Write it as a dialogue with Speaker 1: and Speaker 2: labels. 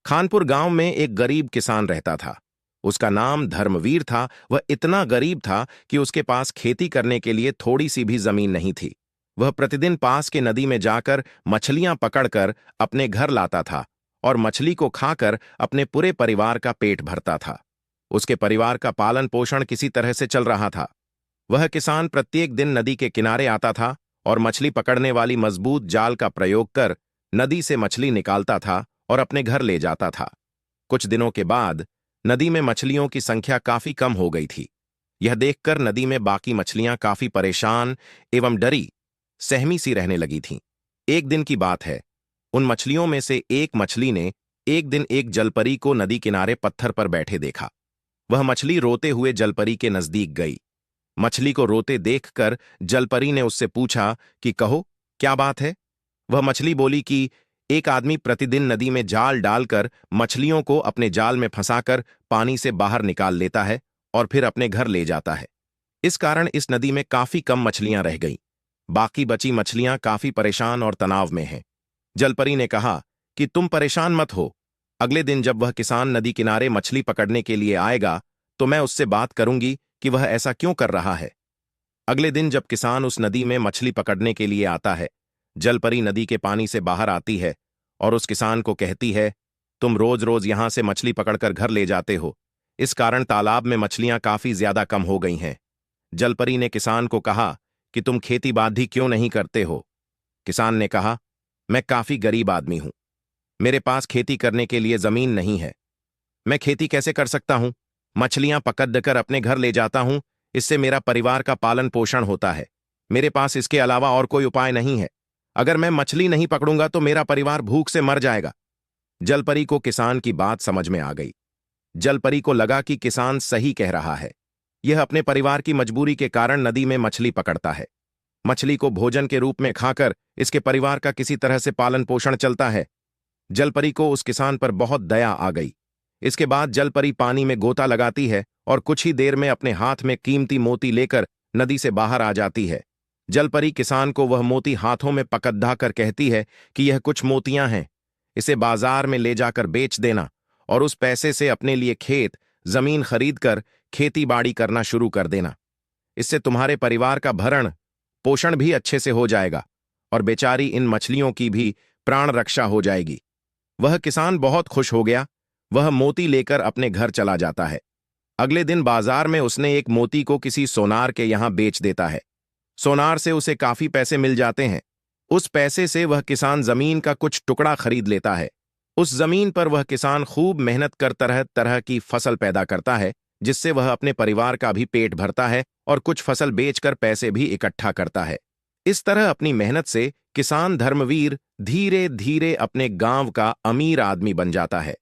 Speaker 1: खानपुर गांव में एक गरीब किसान रहता था। उसका नाम धर्मवीर था। वह इतना गरीब था कि उसके पास खेती करने के लिए थोड़ी सी भी जमीन नहीं थी। वह प्रतिदिन पास के नदी में जाकर मछलियां पकड़कर अपने घर लाता था और मछली को खाकर अपने पूरे परिवार का पेट भरता था। उसके परिवार का पालन पोषण किसी तरह से चल रहा था। वह किसान प्रत्येक दिन नदी के किनारे आता था और मछली पकड़ने वाली मजबूत जाल का प्रयोग कर नदी से मछली निकालता था और अपने घर ले जाता था। कुछ दिनों के बाद नदी में मछलियों की संख्या काफी कम हो गई थी। यह देखकर नदी में बाकी मछलियां काफी परेशान एवं डरी सहमी सी रहने लगी थीं। एक दिन की बात है, उन मछलियों में से एक मछली ने एक दिन एक जलपरी को नदी किनारे पत्थर पर बैठे देखा। वह मछली रोते हुए जलपरी के नजदीक गई। मछली को रोते देखकर जलपरी ने उससे पूछा कि कहो, क्या बात है? वह मछली बोली कि एक आदमी प्रतिदिन नदी में जाल डालकर मछलियों को अपने जाल में फंसाकर पानी से बाहर निकाल लेता है और फिर अपने घर ले जाता है। इस कारण इस नदी में काफी कम मछलियां रह गईं। बाकी बची मछलियां काफी परेशान और तनाव में हैं। जलपरी ने कहा कि तुम परेशान मत हो। अगले दिन जब वह किसान नदी किनारे मछली पकड़ने के लिए आएगा तो मैं उससे बात करूंगी कि वह ऐसा क्यों कर रहा है। अगले दिन जब किसान उस नदी में मछली पकड़ने के लिए आता है, जलपरी नदी के पानी से बाहर आती है और उस किसान को कहती है, तुम रोज रोज यहां से मछली पकड़कर घर ले जाते हो, इस कारण तालाब में मछलियां काफी ज्यादा कम हो गई हैं। जलपरी ने किसान को कहा कि तुम खेती बाड़ी क्यों नहीं करते हो। किसान ने कहा, मैं काफी गरीब आदमी हूं, मेरे पास खेती करने के लिए जमीन नहीं है। मैं खेती कैसे कर सकता हूं? मछलियां पकड़ कर अपने घर ले जाता हूं, इससे मेरा परिवार का पालन पोषण होता है। मेरे पास इसके अलावा और कोई उपाय नहीं है। अगर मैं मछली नहीं पकड़ूंगा तो मेरा परिवार भूख से मर जाएगा। जलपरी को किसान की बात समझ में आ गई। जलपरी को लगा कि किसान सही कह रहा है। यह अपने परिवार की मजबूरी के कारण नदी में मछली पकड़ता है। मछली को भोजन के रूप में खाकर इसके परिवार का किसी तरह से पालन पोषण चलता है। जलपरी को उस किसान पर बहुत दया आ गई। इसके बाद जलपरी पानी में गोता लगाती है और कुछ ही देर में अपने हाथ में कीमती मोती लेकर नदी से बाहर आ जाती है। जलपरी किसान को वह मोती हाथों में पकड़ा कर कहती है कि यह कुछ मोतियां हैं, इसे बाजार में ले जाकर बेच देना और उस पैसे से अपने लिए खेत जमीन खरीदकर खेती बाड़ी करना शुरू कर देना। इससे तुम्हारे परिवार का भरण पोषण भी अच्छे से हो जाएगा और बेचारी इन मछलियों की भी प्राण रक्षा हो जाएगी। वह किसान बहुत खुश हो गया। वह मोती लेकर अपने घर चला जाता है। अगले दिन बाजार में उसने एक मोती को किसी सोनार के यहां बेच देता है। सोनार से उसे काफी पैसे मिल जाते हैं। उस पैसे से वह किसान जमीन का कुछ टुकड़ा खरीद लेता है। उस जमीन पर वह किसान खूब मेहनत कर तरह तरह की फसल पैदा करता है, जिससे वह अपने परिवार का भी पेट भरता है और कुछ फसल बेचकर पैसे भी इकट्ठा करता है। इस तरह अपनी मेहनत से किसान धर्मवीर धीरे धीरे अपने गांव का अमीर आदमी बन जाता है।